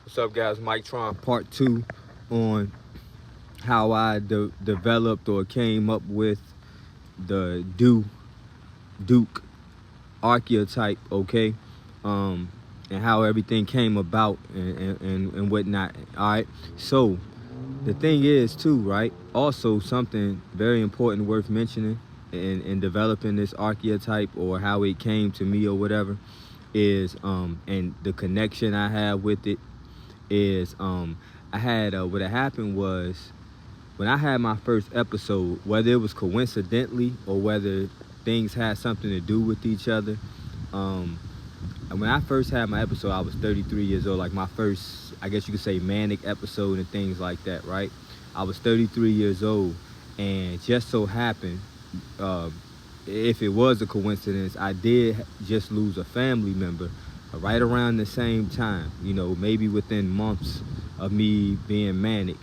What's up, guys? Mike Tron, part 2 on how I developed or came up with the Duke archetype, okay? And how everything came about and whatnot. All right. So the thing is, too, right? Also, something very important worth mentioning in developing this archetype or how it came to me or whatever is and the connection I have with it is I had what had happened was when I had my first episode, whether it was coincidentally or whether things had something to do with each other. When I first had my episode, I was 33 years old, like my first, I guess you could say, manic episode and things like that, right? I was 33 years old, and just so happened, if it was a coincidence, I did just lose a family member right around the same time, maybe within months of me being manic.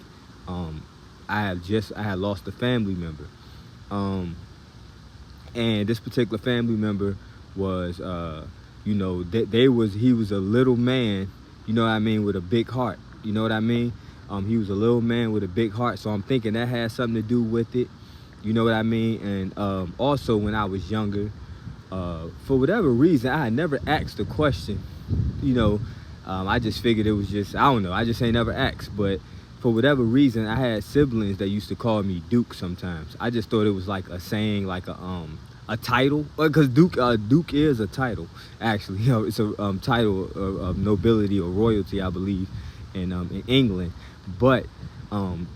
I had lost a family member. And this particular family member was, he was a little man, you know what I mean, with a big heart, you know what I mean? He was a little man with a big heart, so I'm thinking that had something to do with it, you know what I mean? And also when I was younger, for whatever reason, I had never asked the question, I just figured it was just, I don't know, I just ain't never asked, but for whatever reason, I had siblings that used to call me Duke sometimes. I just thought it was like a saying, like a title, because Duke is a title, actually. It's a title of nobility or royalty, I believe, in England. But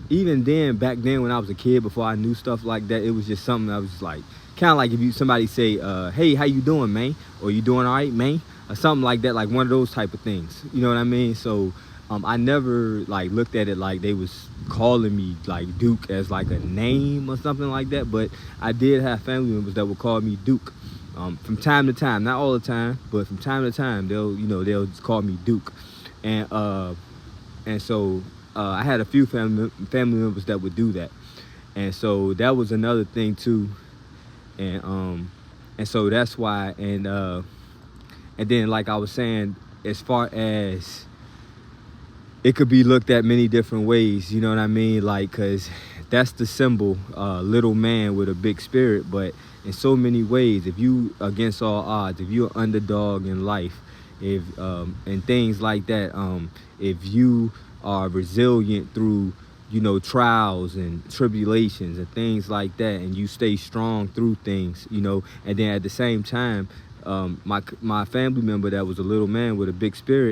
even then, back then when I was a kid, before I knew stuff like that, it was just something I was just like, kind of like if somebody say, hey, how you doing, man? Or you doing all right, man? Or something like that, like one of those type of things. You know what I mean? So I never like looked at it like they was calling me like Duke as like a name or something like that, but I did have family members that would call me Duke from time to time, not all the time, but from time to time they'll just call me Duke, and so I had a few family members that would do that, and so that was another thing too, and so that's why, and then like I was saying, as far as it could be looked at many different ways, you know what I mean? Like, because that's the symbol, little man with a big spirit. But in so many ways, if you against all odds, if you're an underdog in life, if and things like that, if you are resilient through, trials and tribulations and things like that, and you stay strong through things, and then at the same time, my family member that was a little man with a big spirit,